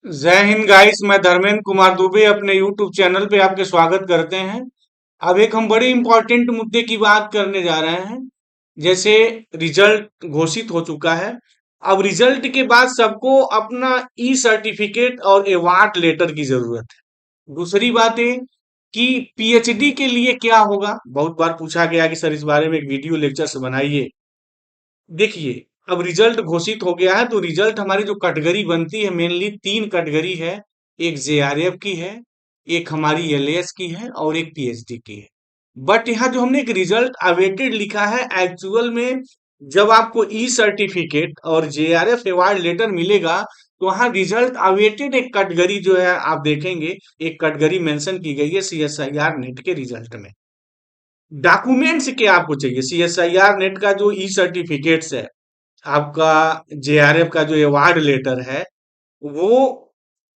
जय हिंद गाइस। मैं धर्मेंद्र कुमार दुबे अपने यूट्यूब चैनल पे आपके स्वागत करते हैं। अब एक हम बड़े इंपॉर्टेंट मुद्दे की बात करने जा रहे हैं। जैसे रिजल्ट घोषित हो चुका है। अब रिजल्ट के बाद सबको अपना ई सर्टिफिकेट और अवार्ड लेटर की जरूरत है। दूसरी बात है कि पीएचडी के लिए क्या होगा। बहुत बार पूछा गया कि सर इस बारे में एक वीडियो लेक्चर बनाइए। देखिए, अब रिजल्ट घोषित हो गया है तो रिजल्ट हमारी जो कैटेगरी बनती है मेनली तीन कैटेगरी है। एक जेआरएफ की है, एक हमारी एलएएस की है और एक पीएचडी की है। बट यहाँ जो हमने एक रिजल्ट अवेटेड लिखा है, एक्चुअल में जब आपको ई सर्टिफिकेट और जेआरएफ अवार्ड लेटर मिलेगा तो वहाँ रिजल्ट अवेटेड एक कैटेगरी जो है आप देखेंगे। एक कैटेगरी मेंशन की गई है सीएसआईआर नेट के रिजल्ट में। डॉक्यूमेंट्स क्या आपको चाहिए? सीएसआईआर नेट का जो ई सर्टिफिकेट्स है, आपका जेआरएफ का जो अवार्ड लेटर है, वो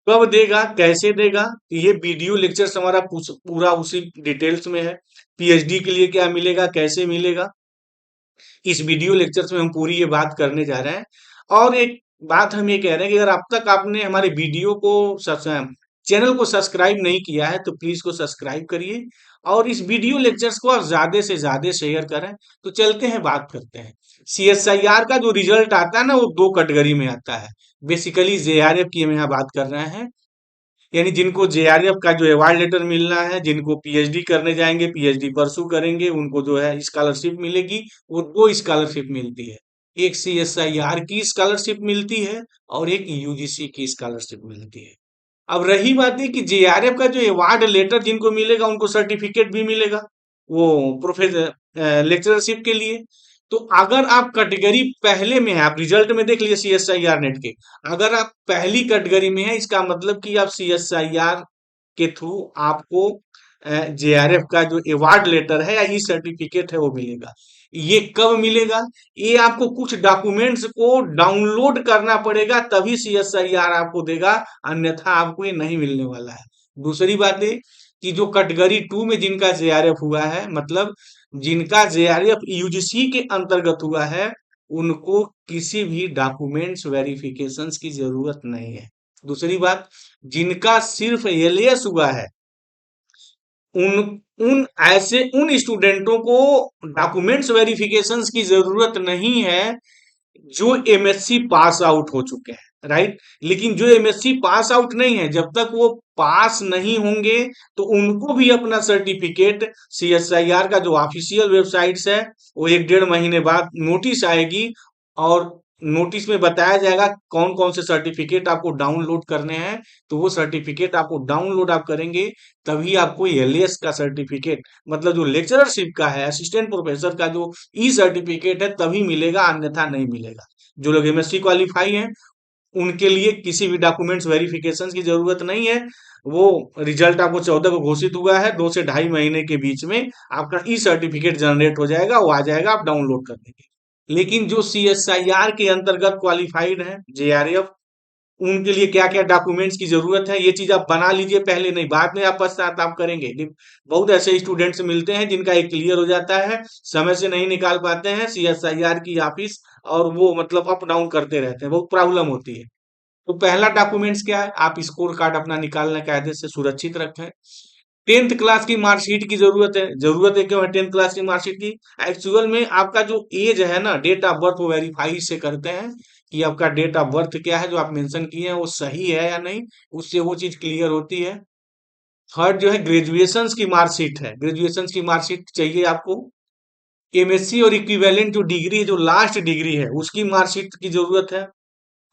कब देगा, कैसे देगा, ये वीडियो लेक्चर्स हमारा पूरा उसी डिटेल्स में है। पीएचडी के लिए क्या मिलेगा, कैसे मिलेगा, इस वीडियो लेक्चर्स में हम पूरी ये बात करने जा रहे हैं। और एक बात हम ये कह रहे हैं कि अगर अब तक आपने हमारे वीडियो को चैनल को सब्सक्राइब नहीं किया है तो प्लीज को सब्सक्राइब करिए और इस वीडियो लेक्चर्स को आप ज्यादा से ज्यादा शेयर करें। तो चलते हैं, बात करते हैं। सीएसआईआर का जो रिजल्ट आता है ना, वो दो कैटेगरी में आता है। बेसिकली जेआरएफ की हम यहाँ बात कर रहे हैं। यानी जिनको जेआरएफ का जो अवार्ड लेटर मिलना है, जिनको पीएचडी करने जाएंगे, पीएचडी परसू करेंगे, उनको जो है स्कॉलरशिप मिलेगी। वो दो स्कॉलरशिप मिलती है। एक सीएसआईआर की स्कॉलरशिप मिलती है और एक यूजीसी की स्कॉलरशिप मिलती है। अब रही बात है कि जेआरएफ का जो अवार्ड लेटर जिनको मिलेगा उनको सर्टिफिकेट भी मिलेगा, वो प्रोफेसर लेक्चरशिप के लिए। तो अगर आप कैटेगरी पहले में है, आप रिजल्ट में देख लीजिए सीएसआईआर नेट के, अगर आप पहली कैटेगरी में है, इसका मतलब कि आप सीएसआईआर के थ्रू आपको जेआरएफ का जो अवार्ड लेटर है या ई सर्टिफिकेट है वो मिलेगा। ये कब मिलेगा? ये आपको कुछ डॉक्यूमेंट्स को डाउनलोड करना पड़ेगा तभी सीएसआईआर आपको देगा, अन्यथा आपको ये नहीं मिलने वाला है। दूसरी बात है कि जो कैटेगरी टू में जिनका जेआरएफ हुआ है, मतलब जिनका जेआरएफ यूजीसी के अंतर्गत हुआ है, उनको किसी भी डॉक्यूमेंट्स वेरिफिकेशंस की जरूरत नहीं है। दूसरी बात, जिनका सिर्फ एलियस हुआ है, उन उन स्टूडेंटों को डॉक्यूमेंट्स वेरिफिकेशंस की जरूरत नहीं है जो एमएससी पास आउट हो चुके हैं, राइट। लेकिन जो एमएससी पास आउट नहीं है, जब तक वो पास नहीं होंगे तो उनको भी अपना सर्टिफिकेट सीएसआईआर का जो ऑफिशियल वेबसाइट्स है, वो एक डेढ़ महीने बाद नोटिस आएगी और नोटिस में बताया जाएगा कौन कौन से सर्टिफिकेट आपको डाउनलोड करने हैं। तो वो सर्टिफिकेट आपको डाउनलोड आप करेंगे तभी आपको एलएएस का सर्टिफिकेट, मतलब जो लेक्चरशिप का है, असिस्टेंट प्रोफेसर का जो ई सर्टिफिकेट है, तभी मिलेगा, अन्यथा नहीं मिलेगा। जो लोग एमएससी क्वालिफाई हैं उनके लिए किसी भी डॉक्यूमेंट्स वेरिफिकेशन की जरूरत नहीं है। वो रिजल्ट आपको 14 को घोषित हुआ है, 2 से ढाई महीने के बीच में आपका ई सर्टिफिकेट जनरेट हो जाएगा, वो आ जाएगा, आप डाउनलोड कर देंगे। लेकिन जो सीएसआईआर के अंतर्गत क्वालिफाइड है, जेआरएफ, उनके लिए क्या क्या डॉक्यूमेंट्स की जरूरत है, ये चीज आप बना लीजिए पहले, नहीं बाद में आप पश्चाताप करेंगे। बहुत ऐसे स्टूडेंट्स मिलते हैं जिनका एक क्लियर हो जाता है, समय से नहीं निकाल पाते हैं सीएसआईआर की ऑफिस, और वो मतलब अप डाउन करते रहते हैं, बहुत प्रॉब्लम होती है। तो पहला डॉक्यूमेंट्स क्या है? आप स्कोर कार्ड अपना निकालना कायदे से सुरक्षित रखें। टेंथ क्लास की मार्कशीट की जरूरत है। जरूरत है क्यों है टेंथ क्लास की मार्कशीट की? एक्चुअल में आपका जो एज है ना, डेट ऑफ बर्थ, वो वेरीफाई से करते हैं कि आपका डेट ऑफ बर्थ क्या है, जो आप मेंशन किए हैं वो सही है या नहीं, उससे वो चीज क्लियर होती है। थर्ड जो है ग्रेजुएशन की मार्कशीट है, ग्रेजुएशन की मार्कशीट चाहिए आपको। एमएससी और इक्विवेलेंट जो डिग्री है, जो लास्ट डिग्री है, उसकी मार्कशीट की जरूरत है,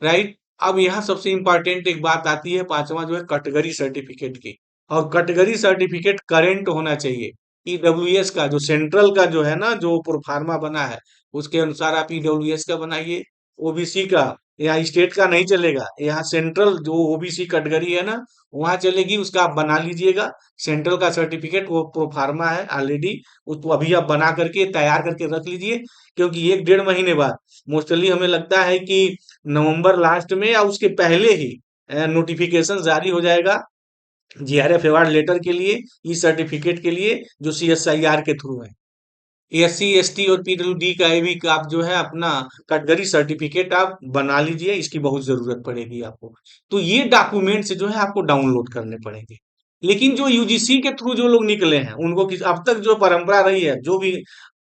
राइट। अब यहाँ सबसे इंपॉर्टेंट एक बात आती है, पांचवा जो है कैटेगरी सर्टिफिकेट की। और कैटेगरी सर्टिफिकेट करेंट होना चाहिए। ईडब्ल्यूएस का जो सेंट्रल का जो है ना, जो प्रोफार्मा बना है, उसके अनुसार आप ईडब्ल्यूएस का बनाइए। ओबीसी का, यहाँ स्टेट का नहीं चलेगा, यहाँ सेंट्रल जो ओबीसी कैटेगरी है ना, वहां चलेगी, उसका आप बना लीजिएगा। सेंट्रल का सर्टिफिकेट वो प्रोफार्मा है ऑलरेडी, उसको अभी आप बना करके तैयार करके रख लीजिए। क्योंकि एक डेढ़ महीने बाद, मोस्टली हमें लगता है कि नवंबर लास्ट में या उसके पहले ही नोटिफिकेशन जारी हो जाएगा जीआरएफ अवार्ड लेटर के लिए, ई सर्टिफिकेट के लिए, जो सीएसआईआर के थ्रू है। SC ST और PWD का ये भी आप जो है अपना कैटेगरी सर्टिफिकेट आप बना लीजिए, इसकी बहुत जरूरत पड़ेगी आपको। तो ये डॉक्यूमेंट्स जो है आपको डाउनलोड करने पड़ेंगे। लेकिन जो यूजीसी के थ्रू जो लोग निकले हैं उनको अब तक जो परंपरा रही है, जो भी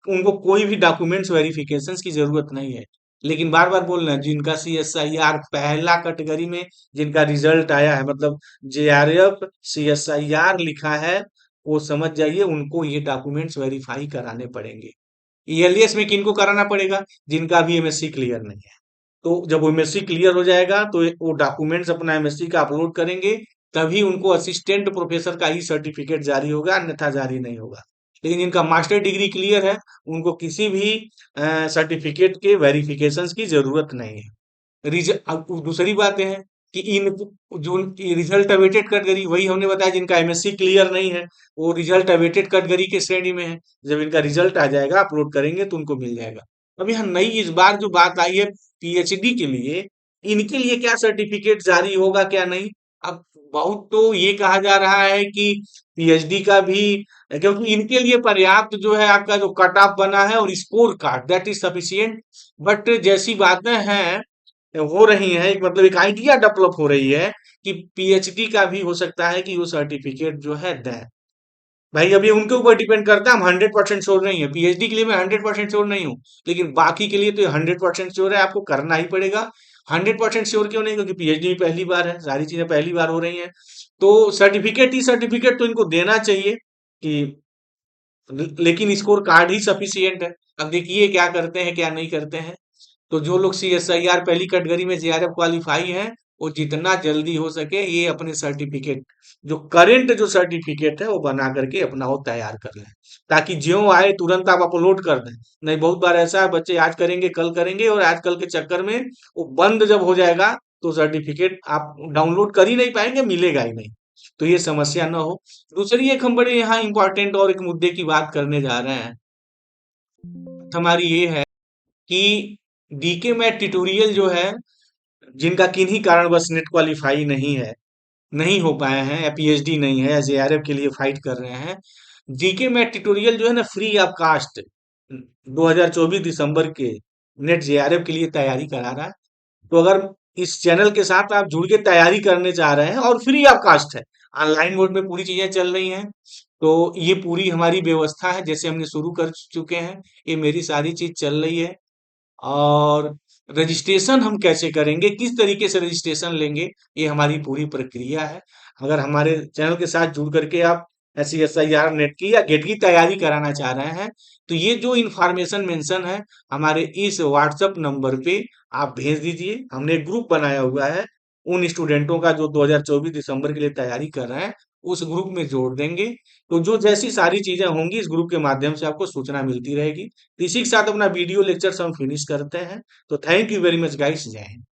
उनको कोई भी डॉक्यूमेंट्स वेरिफिकेशन की जरूरत नहीं है। लेकिन बार बार बोल रहे हैं, जिनका CSIR पहला कैटेगरी में जिनका रिजल्ट आया है, मतलब JRF CSIR लिखा है, वो समझ जाइए उनको ये डॉक्यूमेंट्स वेरीफाई कराने पड़ेंगे। ELS में किनको कराना पड़ेगा? जिनका अभी MSc क्लियर नहीं है। तो जब MSc क्लियर हो जाएगा तो वो डॉक्यूमेंट्स अपना MSc का अपलोड करेंगे, तभी उनको असिस्टेंट प्रोफेसर का ही सर्टिफिकेट जारी होगा, अन्यथा जारी नहीं होगा। लेकिन जिनका मास्टर डिग्री क्लियर है, उनको किसी भी सर्टिफिकेट के वेरिफिकेशन की जरूरत नहीं है। अब दूसरी बातें हैं कि इन जो रिजल्ट अवेटेड कैटेगरी, वही हमने बताया जिनका MSc क्लियर नहीं है, वो रिजल्ट अवेटेड कैटेगरी के श्रेणी में है। जब इनका रिजल्ट आ जाएगा, अपलोड करेंगे तो उनको मिल जाएगा। अब यहाँ नई इस बार जो बात आई है PhD के लिए, इनके लिए क्या सर्टिफिकेट जारी होगा क्या नहीं। अब बहुत तो ये कहा जा रहा है कि PhD का भी, क्योंकि इनके लिए पर्याप्त जो है आपका जो कट ऑफ बना है और score card, that is sufficient. But जैसी बातें हैं हो रही है, एक मतलब एक आइडिया डेवलप हो रही है कि PhD का भी हो सकता है कि वो सर्टिफिकेट जो है दें। भाई अब ये उनके ऊपर डिपेंड करता है, हम 100% श्योर नहीं है। PhD के लिए मैं 100% श्योर नहीं हूँ, लेकिन बाकी के लिए तो 100% श्योर है, आपको करना ही पड़ेगा। 100% श्योर क्यों नहीं? क्योंकि PhD में पहली बार है, सारी चीजें पहली बार हो रही हैं। तो सर्टिफिकेट तो इनको देना चाहिए कि, लेकिन स्कोर कार्ड ही सफिशियंट है। अब देखिए क्या करते हैं क्या नहीं करते हैं। तो जो लोग CSIR पहली कैटेगरी में JRF क्वालिफाई हैं, वो जितना जल्दी हो सके ये अपने सर्टिफिकेट, जो करंट जो सर्टिफिकेट है वो बना करके अपना वो तैयार कर लें, ताकि ज्यों आए तुरंत आप अपलोड कर दें। नहीं, बहुत बार ऐसा है बच्चे आज करेंगे कल करेंगे, और आजकल के चक्कर में वो बंद जब हो जाएगा तो सर्टिफिकेट आप डाउनलोड कर ही नहीं पाएंगे, मिलेगा ही नहीं। तो ये समस्या ना हो। दूसरी एक हम बड़े यहाँ इंपॉर्टेंट और एक मुद्दे की बात करने जा रहे हैं, हमारी ये है कि DK मैट ट्यूटोरियल जो है, जिनका किन्हीं कारणवश नेट क्वालिफाई नहीं है, नहीं हो पाए हैं, या PhD नहीं है, या JRF के लिए फाइट कर रहे हैं, DK मैट ट्यूटोरियल जो है ना, फ्री ऑफ कास्ट 2024 दिसंबर के नेट JRF के लिए तैयारी करा रहा है। तो अगर इस चैनल के साथ आप जुड़ के तैयारी करने चाह रहे हैं, और फ्री ऑफ कास्ट है, ऑनलाइन मोड में पूरी चीजें चल रही हैं, तो ये पूरी हमारी व्यवस्था है, जैसे हमने शुरू कर चुके हैं, ये मेरी सारी चीज चल रही है। और रजिस्ट्रेशन हम कैसे करेंगे, किस तरीके से रजिस्ट्रेशन लेंगे, ये हमारी पूरी प्रक्रिया है। अगर हमारे चैनल के साथ जुड़ करके आप SCSIR नेट की या गेट की तैयारी कराना चाह रहे हैं, तो ये जो इंफॉर्मेशन मेंशन है हमारे इस व्हाट्सएप नंबर पे आप भेज दीजिए। हमने एक ग्रुप बनाया हुआ है उन स्टूडेंटों का जो 2024 दिसंबर के लिए तैयारी कर रहे हैं, उस ग्रुप में जोड़ देंगे। तो जो जैसी सारी चीजें होंगी इस ग्रुप के माध्यम से आपको सूचना मिलती रहेगी। तो इसी के साथ अपना वीडियो लेक्चर हम फिनिश करते हैं। तो thank you very much guys, जय हिंद।